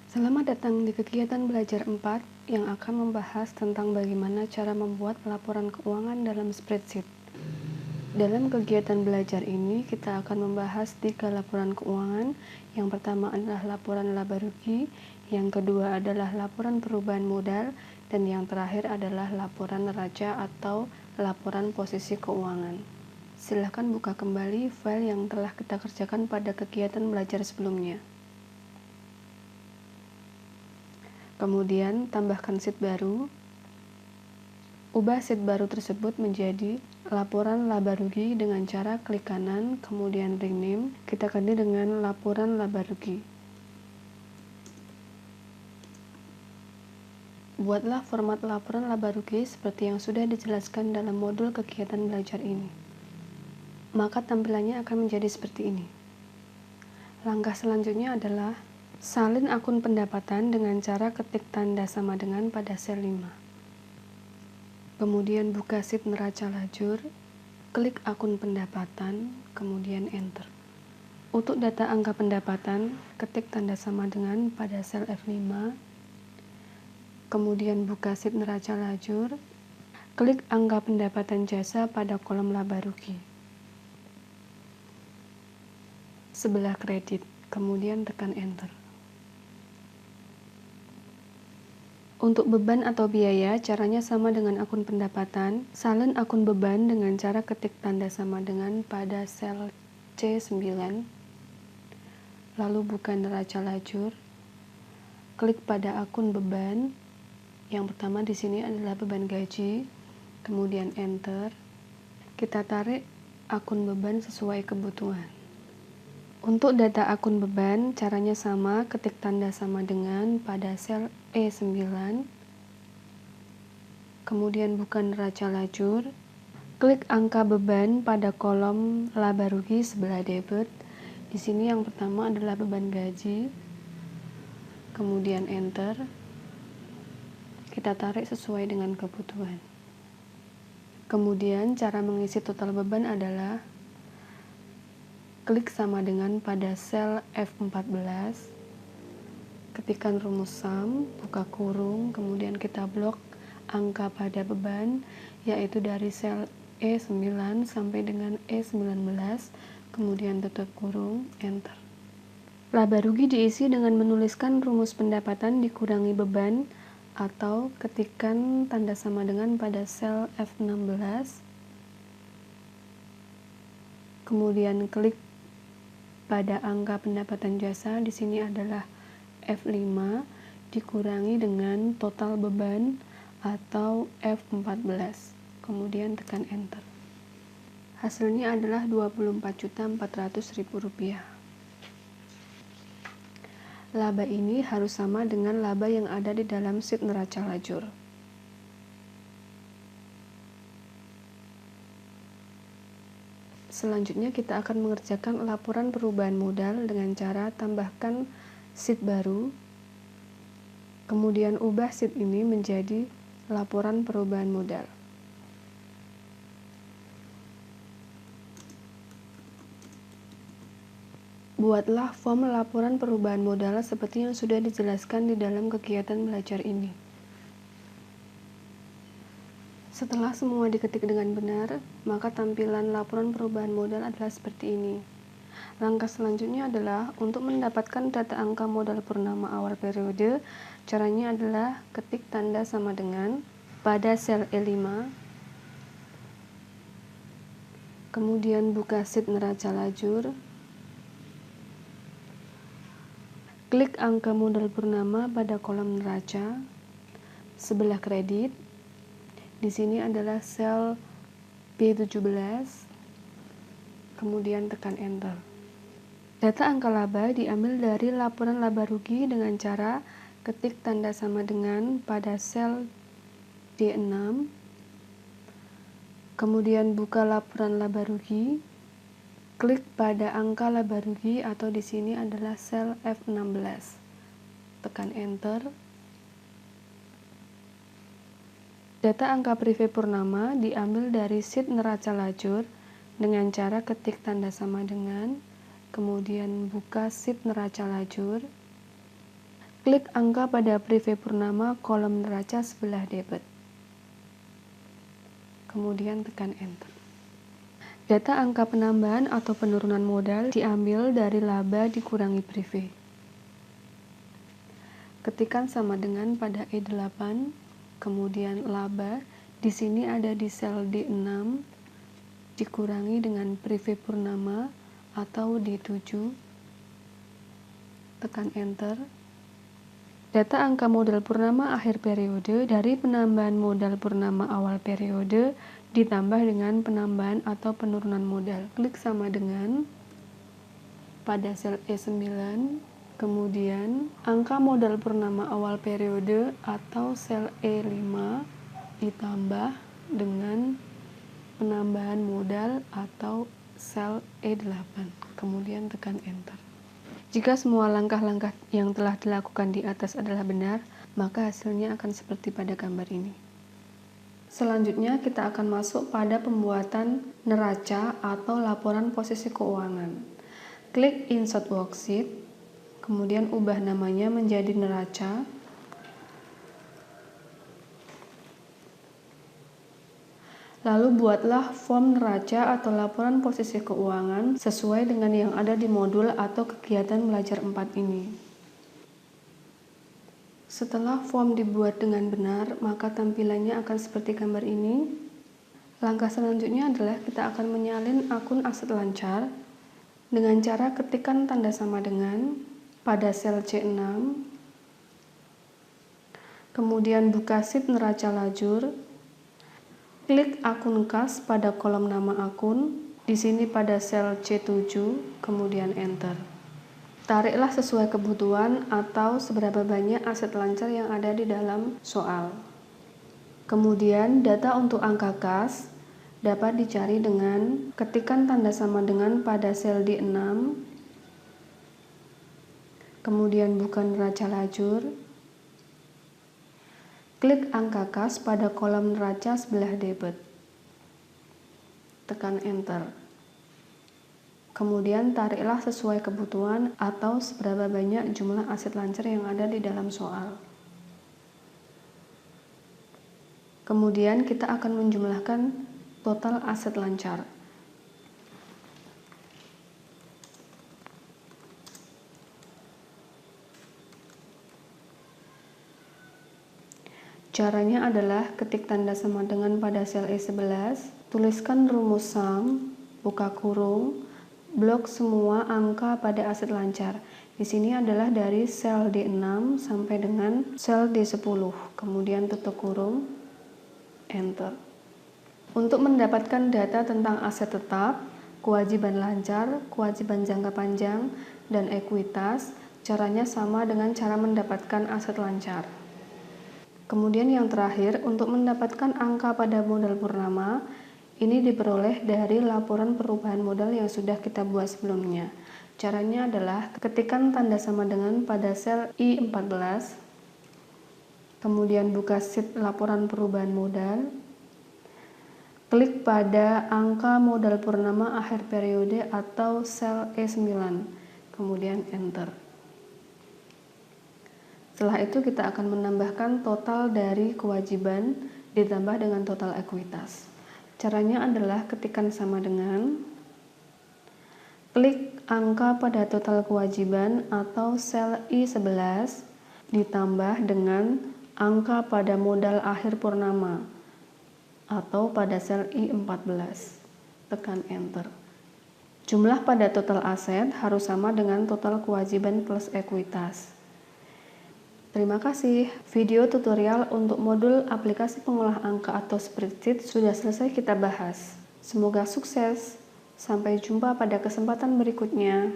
Selamat datang di kegiatan belajar 4 yang akan membahas tentang bagaimana cara membuat laporan keuangan dalam spreadsheet. Dalam kegiatan belajar ini, kita akan membahas 3 laporan keuangan. Yang pertama adalah laporan laba rugi, yang kedua adalah laporan perubahan modal, dan yang terakhir adalah laporan neraca atau laporan posisi keuangan. Silakan buka kembali file yang telah kita kerjakan pada kegiatan belajar sebelumnya. Kemudian tambahkan sheet baru. Ubah sheet baru tersebut menjadi laporan laba rugi dengan cara klik kanan, kemudian rename, kita ganti dengan laporan laba rugi. Buatlah format laporan laba rugi seperti yang sudah dijelaskan dalam modul kegiatan belajar ini. Maka tampilannya akan menjadi seperti ini. Langkah selanjutnya adalah salin akun pendapatan dengan cara ketik tanda sama dengan pada sel 5. Kemudian buka sheet neraca lajur, klik akun pendapatan, kemudian enter. Untuk data angka pendapatan, ketik tanda sama dengan pada sel F5. Kemudian buka sheet neraca lajur, klik angka pendapatan jasa pada kolom laba rugi. Sebelah kredit, kemudian tekan enter. Untuk beban atau biaya, caranya sama dengan akun pendapatan. Salin akun beban dengan cara ketik tanda sama dengan pada sel C9. Lalu buka neraca lajur. Klik pada akun beban. Yang pertama di sini adalah beban gaji. Kemudian enter. Kita tarik akun beban sesuai kebutuhan. Untuk data akun beban, caranya sama, ketik tanda sama dengan pada sel E9, kemudian buka neraca lajur, klik angka beban pada kolom laba rugi sebelah debit. Di sini yang pertama adalah beban gaji, kemudian enter, kita tarik sesuai dengan kebutuhan. Kemudian cara mengisi total beban adalah klik sama dengan pada sel F14, ketikkan rumus sum, buka kurung, kemudian kita blok angka pada beban, yaitu dari sel E9 sampai dengan E19, kemudian tutup kurung, enter. Laba rugi diisi dengan menuliskan rumus pendapatan dikurangi beban, atau ketikkan tanda sama dengan pada sel F16, kemudian klik pada angka pendapatan jasa, di sini adalah F5 dikurangi dengan total beban atau F14. Kemudian tekan enter. Hasilnya adalah Rp24.400.000. Laba ini harus sama dengan laba yang ada di dalam sheet neraca lajur. Selanjutnya kita akan mengerjakan laporan perubahan modal dengan cara tambahkan sheet baru, kemudian ubah sheet ini menjadi laporan perubahan modal. Buatlah form laporan perubahan modal seperti yang sudah dijelaskan di dalam kegiatan belajar ini. Setelah semua diketik dengan benar, maka tampilan laporan perubahan modal adalah seperti ini. Langkah selanjutnya adalah untuk mendapatkan data angka modal purnama awal periode. Caranya adalah ketik tanda sama dengan pada sel E5, kemudian buka sheet neraca lajur, klik angka modal purnama pada kolom neraca, sebelah kredit. Di sini adalah sel B17, kemudian tekan enter. Data angka laba diambil dari laporan laba rugi dengan cara ketik tanda sama dengan pada sel D6, kemudian buka laporan laba rugi, klik pada angka laba rugi atau di sini adalah sel F16, tekan enter. Data angka prive purnama diambil dari sheet neraca lajur dengan cara ketik tanda sama dengan, kemudian buka sheet neraca lajur, Klik angka pada prive purnama kolom neraca sebelah debit. Kemudian tekan enter. Data angka penambahan atau penurunan modal diambil dari laba dikurangi prive. Ketikkan sama dengan pada E8, kemudian laba, di sini ada di sel D6, dikurangi dengan prive purnama atau D7, tekan enter. Data angka modal purnama akhir periode dari penambahan modal purnama awal periode ditambah dengan penambahan atau penurunan modal. Klik sama dengan pada sel E9, kemudian angka modal purnama awal periode atau sel E5 ditambah dengan penambahan modal atau sel E8. Kemudian tekan enter. Jika semua langkah-langkah yang telah dilakukan di atas adalah benar, maka hasilnya akan seperti pada gambar ini. Selanjutnya kita akan masuk pada pembuatan neraca atau laporan posisi keuangan. Klik insert worksheet. Kemudian ubah namanya menjadi neraca. Lalu buatlah form neraca atau laporan posisi keuangan sesuai dengan yang ada di modul atau kegiatan belajar 4 ini. Setelah form dibuat dengan benar, maka tampilannya akan seperti gambar ini. Langkah selanjutnya adalah kita akan menyalin akun aset lancar dengan cara ketikkan tanda sama dengan pada sel C6, kemudian buka sheet neraca lajur, klik akun kas pada kolom nama akun, di sini pada sel C7, kemudian enter. Tariklah sesuai kebutuhan atau seberapa banyak aset lancar yang ada di dalam soal. Kemudian data untuk angka kas dapat dicari dengan ketikkan tanda sama dengan pada sel D6, kemudian buka neraca lajur, klik angka kas pada kolom neraca sebelah debit, tekan enter. Kemudian tariklah sesuai kebutuhan atau seberapa banyak jumlah aset lancar yang ada di dalam soal. Kemudian kita akan menjumlahkan total aset lancar. Caranya adalah ketik tanda sama dengan pada sel E11, tuliskan rumus sum, buka kurung, blok semua angka pada aset lancar. Di sini adalah dari sel D6 sampai dengan sel D10, kemudian tutup kurung, enter. Untuk mendapatkan data tentang aset tetap, kewajiban lancar, kewajiban jangka panjang, dan ekuitas, caranya sama dengan cara mendapatkan aset lancar. Kemudian yang terakhir, untuk mendapatkan angka pada modal purnama, ini diperoleh dari laporan perubahan modal yang sudah kita buat sebelumnya. Caranya adalah ketikkan tanda sama dengan pada sel I14, kemudian buka sheet laporan perubahan modal, klik pada angka modal purnama akhir periode atau sel E9, kemudian enter. Setelah itu kita akan menambahkan total dari kewajiban ditambah dengan total ekuitas. Caranya adalah ketikkan sama dengan, klik angka pada total kewajiban atau sel I11 ditambah dengan angka pada modal akhir purnama atau pada sel I14. Tekan enter. Jumlah pada total aset harus sama dengan total kewajiban plus ekuitas. Terima kasih. Video tutorial untuk modul aplikasi pengolah angka atau spreadsheet sudah selesai kita bahas. Semoga sukses. Sampai jumpa pada kesempatan berikutnya.